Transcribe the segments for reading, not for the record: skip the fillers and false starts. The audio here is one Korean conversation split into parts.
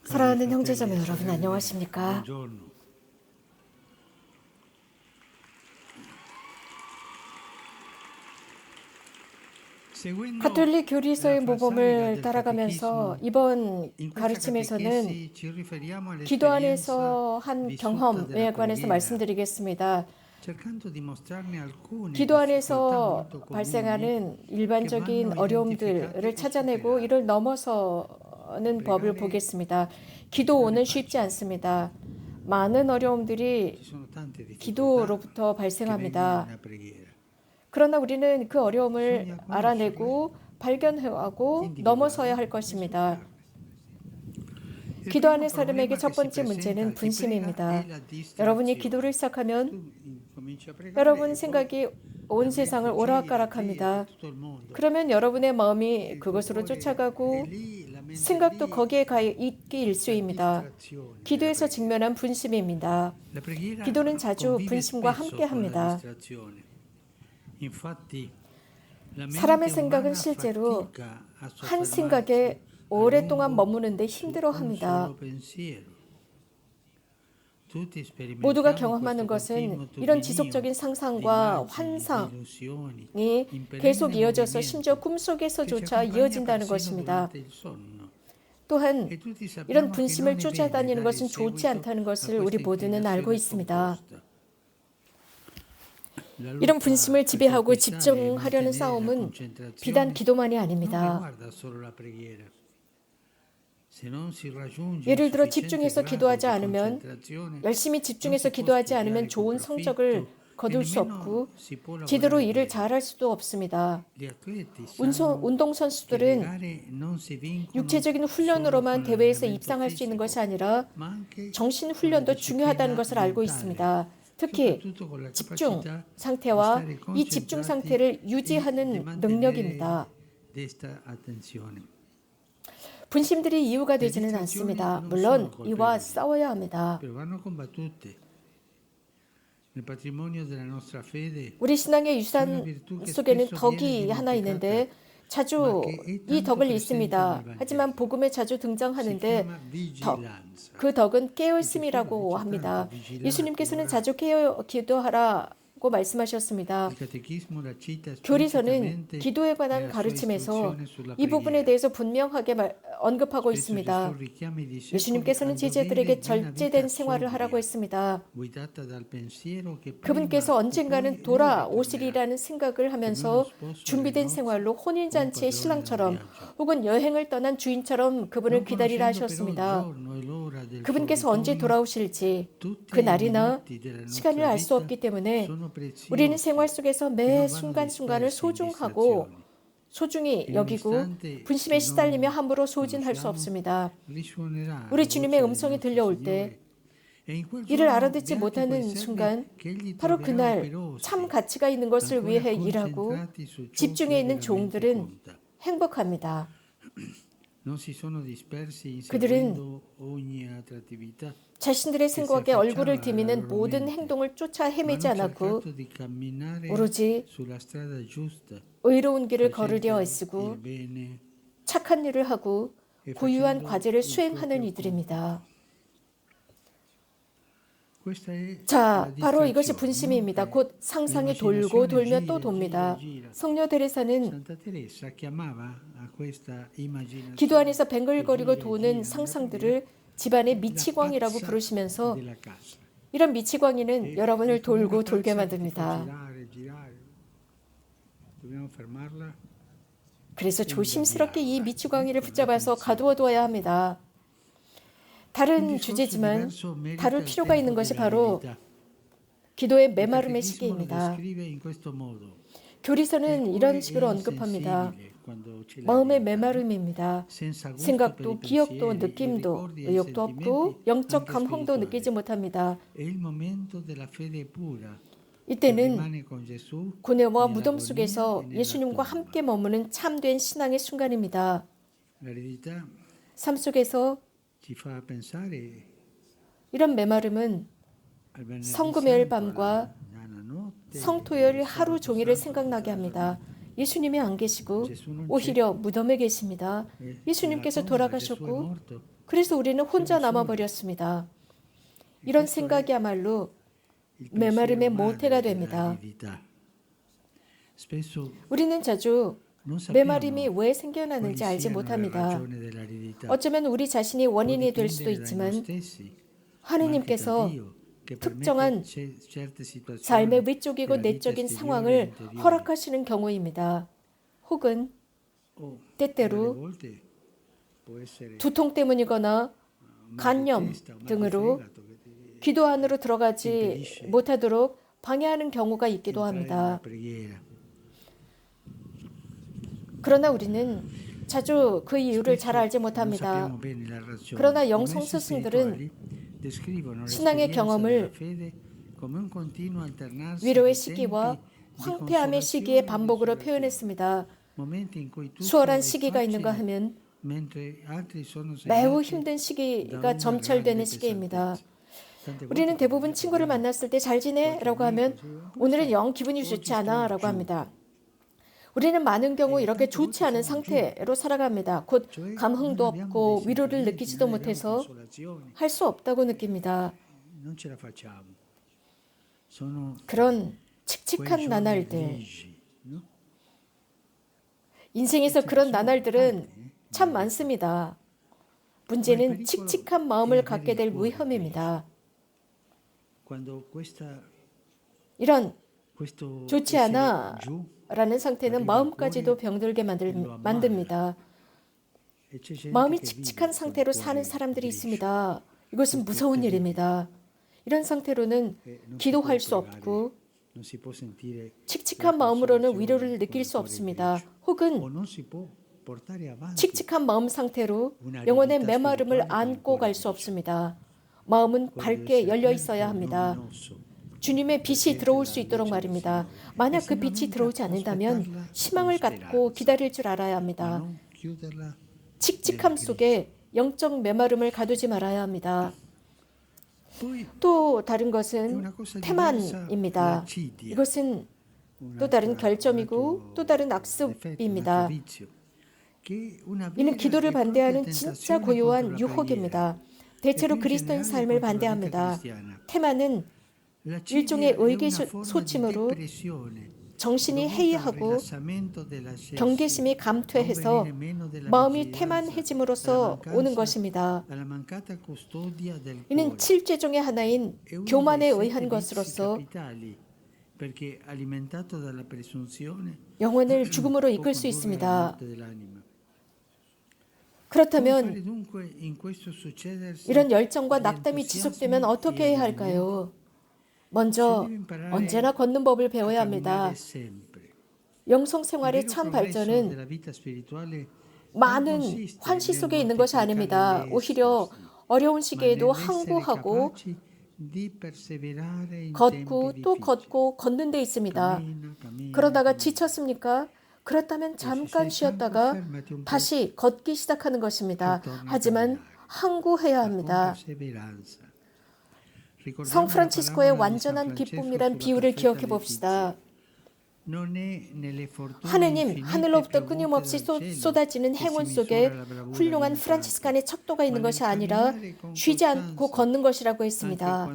Cari 사랑하는 fratelli 형제자매 e 여러분 sorelle, 안녕하십니까? buongiorno. Seguendo 가톨릭 la 교리서의 falsariga 모범을 del 따라가면서 catechismo, 이번 in questa 가르침에서는 catechesi ci riferiamo 기도 all'esperienza 안에서 한 vissuta della 경험에 관해서 preghiera, 말씀드리겠습니다. cercando di mostrarne alcune 기도 difficoltà 안에서 molto comuni 발생하는 che vanno 일반적인 identificate 어려움들을 e 찾아내고 superate. 이를 넘어서는 법을 Pregare 보겠습니다. non è 기도는 쉽지 facile, 않습니다. 많은 어려움들이 ci sono tante difficoltà 기도로부터 che vengono 발생합니다. nella preghiera. 그러나 우리는 그 어려움을 Bisogna conoscerle 알아내고 발견하고 넘어서야 할 individuarle e 것입니다. superarle. Il 기도 primo 하는 사람에게 problema che 첫 si 번째 presenta 문제는 a chi prega è 분심입니다. la 여러분이 distrazione. 기도를 시작하면 Tu cominci a pregare 여러분 e poi 생각이 온 la 세상을 mente gira, gira 오락가락합니다. tutto il mondo. 그러면 여러분의 마음이 Il tuo 그것으로 cuore è 쫓아가고 lì, la mente è 생각도 거기에 lì, 가 있기 la 일쑤입니다. distrazione della 기도에서 preghiera. 직면한 분심입니다. La preghiera 기도는 자주 convive 분심과 spesso 함께 con la 합니다. distrazione. Infatti, la 사람의 mente 생각은 umana 실제로 fatica a 한 soffermarsi 생각에 a 오랫동안 lungo 머무는데 su un 힘들어합니다. solo pensiero. Tutti 모두가 sperimentiamo 경험하는 questo 것은 continuo 이런 turbinio 지속적인 di 상상과 immagini, di 환상이 illusioni, in 계속 perenne 이어져서 심지어 movimento, che ci 꿈속에서조차 accompagna 이어진다는 persino 것입니다. durante il sonno. 또한 E tutti 이런 sappiamo che 분심을 non è bene 쫓아다니는 dare 것은 좋지 seguito 않다는 a 것을 우리 questa 모두는 알고 inclinazione 있습니다. scomposta. La 이런 lotta 분심을 per 지배하고 conquistare e 집중하려는 mantenere la 싸움은 비단 concentrazione 기도만이 non 아닙니다. riguarda solo la preghiera. Se non si raggiunge un 예를 들어 sufficiente 집중해서 grado 기도하지 di 않으면 concentrazione, 열심히 non 집중해서 si può 기도하지 않으면 studiare con 좋은 성적을 profitto e 거둘 수 nemmeno 없고 si può 제대로 lavorare 일을 bene. 잘할 수도 없습니다. Gli atleti sanno che le 운동선수들은 gare non si vincono 육체적인 solo 훈련으로만 con 대회에서 l'allenamento 입상할 수 있는 것이 fisico, 아니라 ma anche 정신 con la 훈련도 중요하다는 disciplina 것을 알고 mentale, 있습니다. 특히 soprattutto con la 집중 capacità di 상태와 stare 이 집중 concentrati 상태를 e di 유지하는 mantenere 능력입니다. desta attenzione. 분심들이 이유가 Le 되지는 distrazioni 않습니다. non 물론 sono 이와 colpevoli, 싸워야 합니다. però vanno combattute. Nel patrimonio della nostra fede 우리 신앙의 c'è una 유산 virtù che 속에는 spesso viene 덕이 하나 dimenticata, 있는데 ma 자주 che è 이 tanto 덕을 presente 읽습니다. nel 하지만 Vangelo. 복음에 자주 Si 등장하는데 chiama 덕, vigilanza. 그 덕은 Dice, 깨어있음이라고 c'è 합니다. tanto vigilate, 예수님께서는 ora 자주 깨어 기도하라고 말씀하셨습니다. il catechismo la cita 교리서는 esplicitamente 기도에 관한 nella sua 가르침에서 istruzione sulla 이 부분에 preghiera. 대해서 분명하게 언급하고 Spesso 있습니다. Gesù richiama i discepoli 예수님께서는 al dovere 제자들에게 di una 절제된 vita 생활을 하라고 sobria, 했습니다. guidata dal pensiero che 그분께서 prima o 언젠가는 poi lui ritornerà, 돌아오시리라는 생각을 come uno 하면서 sposo 준비된 alle nozze 생활로 o un 혼인잔치의 padrone da un 신랑처럼 viaggio. 혹은 여행을 떠난 주인처럼 그분을 Non 기다리라 conoscendo però il 하셨습니다. giorno e l'ora del suo 그분께서 언제 ritorno, 돌아오실지 tutti 그 i 날이나 minuti della 시간을 nostra 알 수 vita 없기 때문에 sono 우리는 생활 preziosi 속에서 e 매 non vanno 순간순간을 dispersi in 소중하고 distrazioni. 소중히 In un 여기고 istante 분심에 che 시달리며 non 함부로 소진할 수 conosciamo, 없습니다. risuonerà 우리 la 주님의 voce del 음성이 nostro 들려올 Signore 때 e in quel 이를 giorno 알아듣지 beati quei 못하는 servi 순간 che egli 바로 troverà 그날 참 operosi, 가치가 있는 것을 ancora 위해 일하고 concentrati su ciò 집중해 che 있는 veramente 종들은 conta. 행복합니다. Non si sono dispersi 그들은 inseguendo ogni attrattività 자신들의 che si 생각에 얼굴을 affacciava alla 디미는 loro 모든 mente, 행동을 쫓아 ma 헤매지 hanno 않았고 cercato di camminare 오로지 sulla strada giusta, 의로운 길을 걸으려 facendo 애쓰고 il bene 착한 일을 하고 e 고유한 facendo 과제를 il 수행하는 proprio 이들입니다. Questa è 자, la 바로 이것이 distrazione. 분심입니다. Inoltre, 곧 상상이 돌고 l'immaginazione 돌며 gira, 또 gira, 돕니다. gira. 성녀 테레사는 Santa Teresa chiamava a questa immaginazione 기도 안에서 che 뱅글거리고 gira e 도는 gira nella 상상들을 집안의 preghiera, la 미치광이라고 pazza 부르시면서 della casa. 이런 미치광이는 E 여러분을 come una 돌고 돌게 pazza che ti fa 만듭니다. girare, girare. Dobbiamo fermarla 그래서 e 조심스럽게 이 guidarla. 미치광이를 Ecco 붙잡아서 l'attenzione. 가두어 두어야 합니다. Un 다른 discorso 주제지만 diverso merita 다룰 il 필요가 있는 tempo 것이 della 바로 verità. 기도의 Il 메마름의 catechismo lo 시기입니다. descrive in questo modo. Il 교리서는 cuore 이런 è 식으로 언급합니다. insensibile quando c'è la 마음의 verità, 메마름입니다. senza gusto per 생각도 i 기억도 pensieri, i 느낌도 ricordi e i 의욕도 sentimenti, 없고 영적 anche 감흥도 느끼지 spirituali. 못합니다. È il momento della fede pura che 이때는 rimane con Gesù 고뇌와 nella 무덤 agonia 속에서 e nella 예수님과 tomba. 함께 머무는 참된 신앙의 순간입니다. L'eredità 삶 속에서 ci fa pensare 이런 메마름은 al venerdì 성금요일 santo, 밤과 alla notte, 성토요일 al 하루 sabato 종일을 santo, 생각나게 합니다. 예수님이 안 계시고 Gesù non c'è, 오히려 무덤에 계십니다. e nella 예수님께서 tomba Gesù è 돌아가셨고 morto. 그래서 우리는 혼자 남아버렸습니다. 이런 생각이야말로 메마름의 모태가 됩니다. 우리는 자주 메마름이 왜 생겨나는지 알지 못합니다. 어쩌면 우리 자신이 원인이 될 수도 있지만 하느님께서 특정한 삶의 위쪽이고 내적인 상황을 허락하시는 경우입니다. 혹은 때때로 두통 때문이거나 간염 등으로 기도 안으로 들어가지 못하도록 방해하는 경우가 있기도 합니다. 그러나 우리는 자주 그 이유를 잘 알지 못합니다. 그러나 영성 스승들은 신앙의 경험을 위로의 시기와 황폐함의 시기의 반복으로 표현했습니다. 수월한 시기가 있는가 하면 매우 힘든 시기가 점철되는 시기입니다. 우리는 대부분 친구를 만났을 때 잘 지내? 라고 하면 오늘은 영 기분이 좋지 않아 라고 합니다. 우리는 많은 경우 이렇게 좋지 않은 상태로 살아갑니다. 곧 감흥도 없고 위로를 느끼지도 못해서 할 수 없다고 느낍니다. 그런 칙칙한 나날들, 인생에서 그런 나날들은 참 많습니다. 문제는 칙칙한 마음을 갖게 될 위험입니다. 이런 좋지 않아 라는 상태는 마음까지도 병들게 만듭니다. 마음이 칙칙한 상태로 사는 사람들이 있습니다. 이것은 무서운 일입니다. 이런 상태로는 기도할 수 없고 칙칙한 마음으로는 위로를 느낄 수 없습니다. 혹은 칙칙한 마음 상태로 영혼의 메마름을 안고 갈 수 없습니다. 마음은 밝게 열려 있어야 합니다. 주님의 빛이 들어올 수 있도록 말입니다. 만약 그 빛이 들어오지 않는다면 희망을 갖고 기다릴 줄 알아야 합니다. 칙칙함 속에 영적 메마름을 가두지 말아야 합니다. 또 다른 것은 태만입니다. 이것은 또 다른 결점이고 또 다른 악습입니다. 이는 기도를 반대하는 진짜 고요한 유혹입니다. 대체로 그리스도인 삶을 반대합니다. 태만은 일종의 의기소침으로 정신이 해이하고 경계심이 감퇴해서 마음이 태만해짐으로써 오는 것입니다. 이는 7죄 중의 하나인 교만에 의한 것으로서 영혼을 죽음으로 이끌 수 있습니다. 그렇다면 이런 열정과 낙담이 지속되면 어떻게 해야 할까요? 먼저 언제나 걷는 법을 배워야 합니다. 영성 생활의 참 발전은 많은 환시 속에 있는 것이 아닙니다. 오히려 어려운 시기에도 항구하고 걷고 또 걷고 걷는 데 있습니다. 그러다가 지쳤습니까? 그렇다면 잠깐 쉬었다가 다시 걷기 시작하는 것입니다. 하지만 항구해야 합니다. 성 프란치스코의 완전한 기쁨이란 비유를 기억해 봅시다. 하느님, 하늘로부터 끊임없이 쏟아지는 행운 속에 훌륭한 프란치스칸의 척도가 있는 것이 아니라 쉬지 않고 걷는 것이라고 했습니다.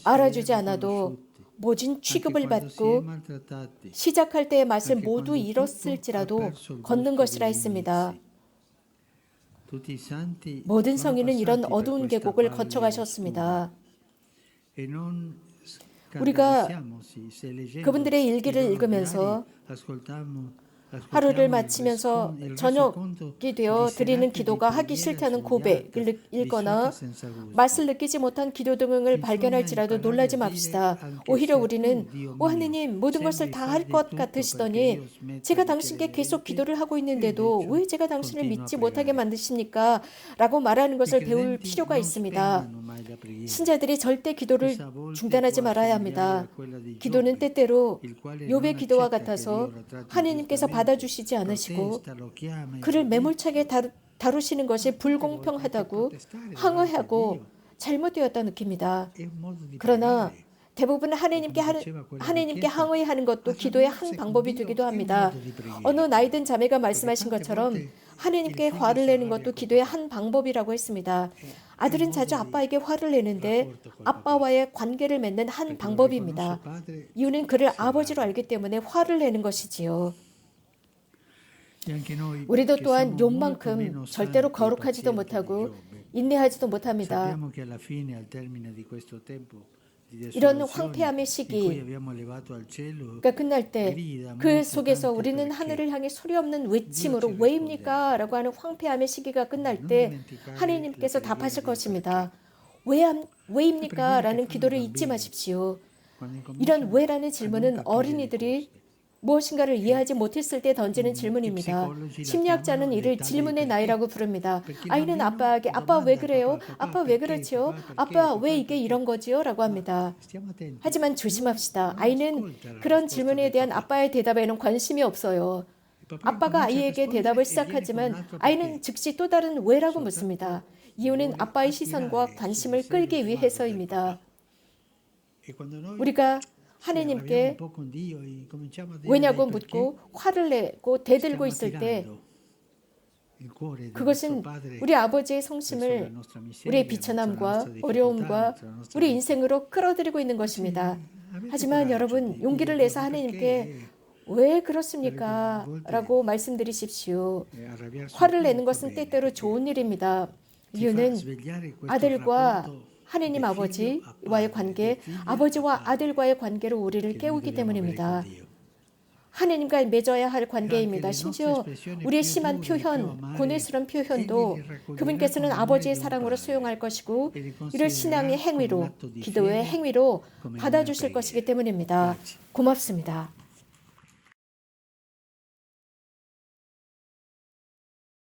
알아주지 않아도 모진 취급을 받고 시작할 때의 맛을 모두 잃었을지라도 걷는 것이라 했습니다. 모든 성인은 이런 어두운 계곡을 거쳐가셨습니다. 우리가 그분들의 일기를 읽으면서 하루를 마치면서 저녁이 되어 드리는 기도가 하기 싫다는 고백을 읽거나 맛을 느끼지 못한 기도 등을 발견할지라도 놀라지 맙시다. 오히려 우리는 하느님 모든 것을 다 할 것 같으시더니 제가 당신께 계속 기도를 하고 있는데도 왜 제가 당신을 믿지 못하게 만드십니까? 라고 말하는 것을 배울 필요가 있습니다. 신자들이 절대 기도를 중단하지 말아야 합니다. 기도는 때때로 욥의 기도와 같아서 하느님께서 받아주시지 않으시고 그를 매몰차게 다루시는 것이 불공평하다고 항의하고 잘못되었다 느낍니다. 그러나 대부분 하느님께 항의하는 것도 기도의 한 방법이 되기도 합니다. 어느 나이든 자매가 말씀하신 것처럼 하느님께 화를 내는 것도 기도의 한 방법이라고 했습니다. 아들은 자주 아빠에게 화를 내는데 아빠와의 관계를 맺는 한 방법입니다. 이유는 그를 아버지로 알기 때문에 화를 내는 것이지요. 우리도 또한 욥만큼 절대로 거룩하지도 못하고 인내하지도 못합니다. 이런 황폐함의 시기가 끝날 때 그 속에서 우리는 하늘을 향해 소리 없는 외침으로 왜입니까? 라고 하는 황폐함의 시기가 끝날 때 하나님께서 답하실 것입니다. 왜입니까? 라는 기도를 잊지 마십시오. 이런 왜라는 질문은 어린이들이 무엇인가를 이해하지 못했을 때 던지는 질문입니다. 심리학자는 이를 질문의 나이라고 부릅니다. 아이는 아빠에게 아빠 왜 그래요? 아빠 왜 그렇지요? 아빠 왜 이게 이런 거지요? 라고 합니다. 하지만 조심합시다. 아이는 그런 질문에 대한 아빠의 대답에는 관심이 없어요. 아빠가 아이에게 대답을 시작하지만 아이는 즉시 또 다른 왜라고 묻습니다. 이유는 아빠의 시선과 관심을 끌기 위해서입니다. 우리가 하나님께 왜냐고 묻고 화를 내고 대들고 있을 때 그것은 우리 아버지의 성심을 우리의 비천함과 어려움과 우리 인생으로 끌어들이고 있는 것입니다. 하지만 여러분 용기를 내서 하나님께 왜 그렇습니까? 라고 말씀드리십시오. 화를 내는 것은 때때로 좋은 일입니다. 이유는 아들과 하느님 아버지와의 관계, 아버지와 아들과의 관계로 우리를 깨우기 때문입니다. 하느님과 맺어야 할 관계입니다. 심지어 우리의 심한 표현, 고뇌스러운 표현도 그분께서는 아버지의 사랑으로 수용할 것이고 이를 신앙의 행위로, 기도의 행위로 받아주실 것이기 때문입니다. 고맙습니다.